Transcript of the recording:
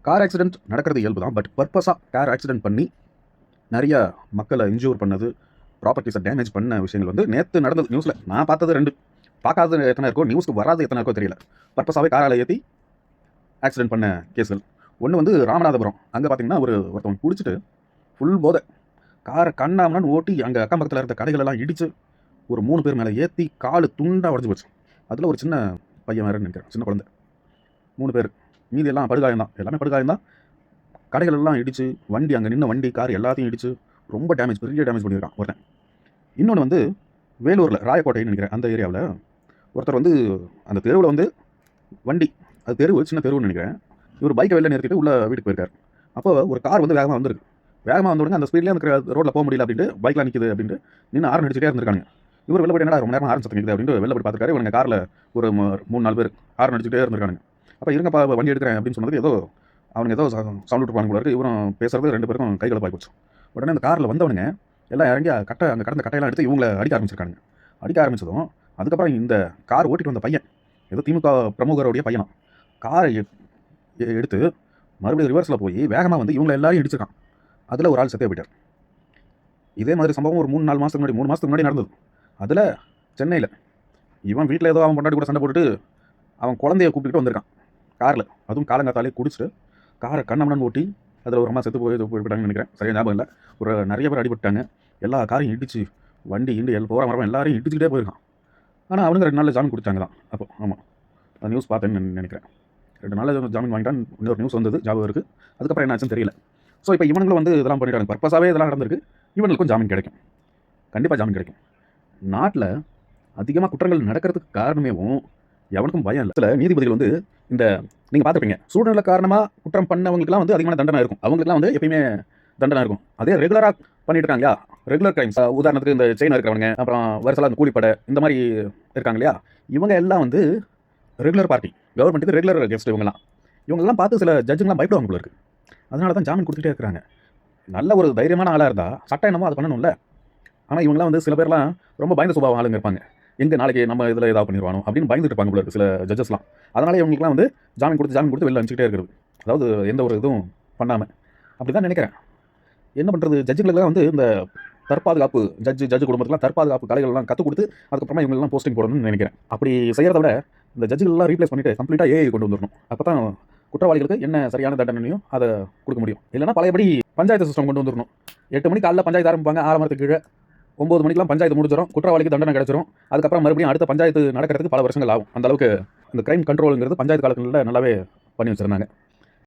Car accident நடக்கிறது இயல்பு தான். பட் பர்பஸாக கார் ஆக்சிடென்ட் பண்ணி நிறைய மக்களை இன்ஜூர் பண்ணது, ப்ராப்பர்ட்டிஸை டேமேஜ் பண்ண விஷயங்கள் வந்து நேற்று நடந்தது. நியூஸில் நான் பார்த்தது 2. பார்க்காதது எத்தனை இருக்கோ, நியூஸ்க்கு வராது எத்தனை இருக்கோ தெரியல. பர்பஸாகவே காரால் ஏற்றி ஆக்சிடென்ட் பண்ண கேஸ்கள். ஒன்று வந்து ராமநாதபுரம். அங்கே பார்த்தீங்கன்னா ஒருத்தவங்க குடிச்சிட்டு ஃபுல் போதை காரை கண்ணாமன்னு ஓட்டி அங்கே அக்கம் பக்கத்தில் இருந்த கடைகளெல்லாம் இடித்து ஒரு 3 பேர் மேலே ஏற்றி காலு துண்டாக உடஞ்சி போச்சு. அதில் ஒரு சின்ன பையன் வேறுன்னு நினைக்கிறேன், சின்ன குழந்தை. 3 பேர், மீதி எல்லாம் படுகாயம் தான், எல்லாமே படுகாயம் தான். கடைகள் எல்லாம் இடிச்சு, வண்டி அங்கே நின்ன வண்டி கார் எல்லாத்தையும் இடிச்சு ரொம்ப டேமேஜ், பெரிய டேமேஜ் பண்ணியிருக்கான் ஒருத்தன். இன்னொன்று வந்து வேலூரில் ராயக்கோட்டைன்னு நினைக்கிறேன், அந்த ஏரியாவில் ஒருத்தர் வந்து அந்த தெருவில் வந்து வண்டி, அது தெருவு சின்ன தெருவுன்னு நினைக்கிறேன், இவர் பைக்கை வெளில நிறுத்திட்டு உள்ள வீட்டுக்கு போயிருக்காரு. அப்போ ஒரு கார் வந்து வேகமாக வந்துருக்கு. வேகமாக வந்தோடனே அந்த ஸ்பீட்லேயே அந்த ரோட்டில் போக முடியல அப்படின்ட்டு பைக்கில் நிற்கிது அப்படின்ட்டு நின்று ஆரன் அடிச்சுட்டே இருந்திருக்காங்க. இவர் வெளில போய் என்னடா ரொம்ப நேரம் ஆரன் சத்தம் அப்படின்ட்டு வெளில போய் பார்த்துருக்காரு. இவங்க காரில் ஒரு 3-4 பேர் ஆரன் அடிச்சுட்டே இருந்திருக்காங்க. அப்போ இருங்கப்பா வண்டி எடுக்கிறேன் அப்படின்னு சொன்னது ஏதோ அவனுக்கு ஏதோ சவுண்ட் விட்டுருப்பாங்க போல இருக்குது. இவரும் பேசுறது 2 பேருக்கும் கைகளை பாய் போச்சு. உடனே அந்த காரில் வந்தவனுங்க எல்லாம் இறங்கி அங்கே கடந்த கட்டையெல்லாம் எடுத்து இவங்களை அடிக்க ஆரம்பிச்சிருக்காங்க. அடிக்க ஆரம்பிச்சதும் அதுக்கப்புறம் இந்த கார் ஓட்டிட்டு வந்த பையன், ஏதோ திமுக பிரமுகருடைய பையனும், காரை எடுத்து மறுபடியும் ரிவர்ஸில் போய் வேகமாக வந்து இவங்களை எல்லாரையும் இடிச்சிருக்கான். அதில் ஒரு ஆள் செத்தே போயிட்டார். இதே மாதிரி சம்பவம் ஒரு 3-4 மாதத்துக்கு முன்னாடி நடந்தது. அதில் சென்னையில் இவன் வீட்டில் ஏதோ அவன் பொண்டாட்டி கூட சண்டை போட்டுட்டு அவன் குழந்தைய கூப்பிட்டுக்கிட்டு வந்திருக்கான் காரில். அதுவும் காலங்காத்தாலே குடிச்சிட்டு காரை கண்ணமனன் ஓட்டி அதில் ஒரு அம்மா செத்து போயிட்டாங்கன்னு நினைக்கிறேன், சரியாக ஞாபகம் இல்லை. ஒரு நிறைய பேர் அடிபட்டாங்க. எல்லா காரையும் இடிச்சு வண்டி போகிற மரம் எல்லாரையும் இடிச்சுக்கிட்டே போயிருக்கான். ஆனால் அவனுங்க 2 நாளில் ஜாமீன் கொடுத்தாங்க தான். அப்போ ஆமாம், அந்த நியூஸ் பார்த்தேன்னு நினைக்கிறேன். 2 நாளில் ஜாமீன் வாங்கிட்டான். இன்னொரு நியூஸ் வந்தது ஞாபகம் இருக்குது. அதுக்கப்புறம் என்னாச்சுன்னு தெரியல. ஸோ இப்போ இவனுங்களும் வந்து இதெல்லாம் பண்ணிட்டாங்க, பர்பஸாகவே இதெல்லாம் நடந்திருக்கு. இவனுக்கும் ஜாமீன் கிடைக்கும், கண்டிப்பாக ஜாமீன் கிடைக்கும். நாட்டில் அதிகமாக குற்றங்கள் நடக்கிறதுக்கு காரணமேவும் எவனுக்கும் பயம் இல்லை. சில நீதிபதிகள் வந்து இந்த நீங்கள் பார்த்துருப்பீங்க, சூழ்நிலை காரணமாக குற்றம் பண்ணவங்களுக்குலாம் வந்து அதிகமான தண்டனை இருக்கும். அவங்களுக்குலாம் வந்து எப்பயுமே தண்டனை இருக்கும். அதே ரெகுலராக பண்ணிட்டு இருக்காங்க இல்லையா, ரெகுலர் கிரைம்ஸ், உதாரணத்துக்கு இந்த செயினாக இருக்கிறவங்க, அப்புறம் வருஷலாம் அந்த கூலிப்படை, இந்த மாதிரி இருக்காங்க இல்லையா, இவங்க எல்லாம் வந்து ரெகுலர் பார்ட்டி, கவர்மெண்ட்டுக்கு ரெகுலர் கெஸ்ட். இவங்கெல்லாம் பார்த்து சில ஜட்ஜுங்கெலாம் பயப்படுவாங்க போல இருக்குது. அதனால தான் ஜாமீன் கொடுத்துட்டே இருக்கிறாங்க. நல்ல ஒரு தைரியமான ஆளாக இருந்தால் சட்டம் என்னமோ அது பண்ணணும்ல. ஆனால் இவங்களாம் வந்து சில பேர்லாம் ரொம்ப பயந்த சுபாவம் ஆளுங்க இருப்பாங்க. எங்கே நாளைக்கு நம்ம இதில் ஏதாவது பண்ணிடுவானோ அப்படின்னு பயந்துட்டு இருப்பாங்க போல இருக்குது சில ஜட்ஜஸ்லாம். அதனால இவங்களுக்குலாம் வந்து ஜாமீன் கொடுத்து வெளில அனுப்பிச்சிட்டே இருக்கிறது, அதாவது எந்த ஒரு இதுவும் பண்ணாமல். அப்படி தான் நினைக்கிறேன். என்ன பண்ணுறது, ஜட்ஜுங்களுக்குலாம் வந்து இந்த தற்பாதுகாப்பு, ஜட்ஜு குடும்பத்துக்குலாம் தற்பாதுகாப்பு கலைகள்லாம் கற்றுக் கொடுத்து அதுக்கப்புறமா இவங்கெல்லாம் போஸ்டிங் போடணும்னு நினைக்கிறேன். அப்படி செய்கிறத விட இந்த ஜட்ஜுகளெலாம் ரீப்ளேஸ் பண்ணிவிட்டு கம்ப்ளீட்டாக ஏஐ கொண்டு வந்துடணும். அப்போ தான் குற்றவாளிகளுக்கு என்ன சரியான தண்டனையும் அதை கொடுக்க முடியும். இல்லைனா பழையபடி பஞ்சாயத்து சிஸ்டம் கொண்டு வந்துடணும். 8 மணிக்கு காலையில் பஞ்சாயத்து ஆரம்பிப்பாங்க, ஆரம்பத்துக்கு கீழே 9 மணிக்கெலாம் பஞ்சாயத்து முடிஞ்சிடும், குற்றவாளிக்கு தண்டனை கிடச்சிரும். அதுக்கப்புறம் மறுபடியும் அடுத்த பஞ்சாயத்து நடக்கிறதுக்கு பல வருஷங்கள் ஆகும். அந்த அளவுக்கு இந்த கிரைம் கண்ட்ரோலுங்கிறது பஞ்சாயத்து காலங்களில் நல்லாவே பண்ணி வச்சுருந்தாங்க.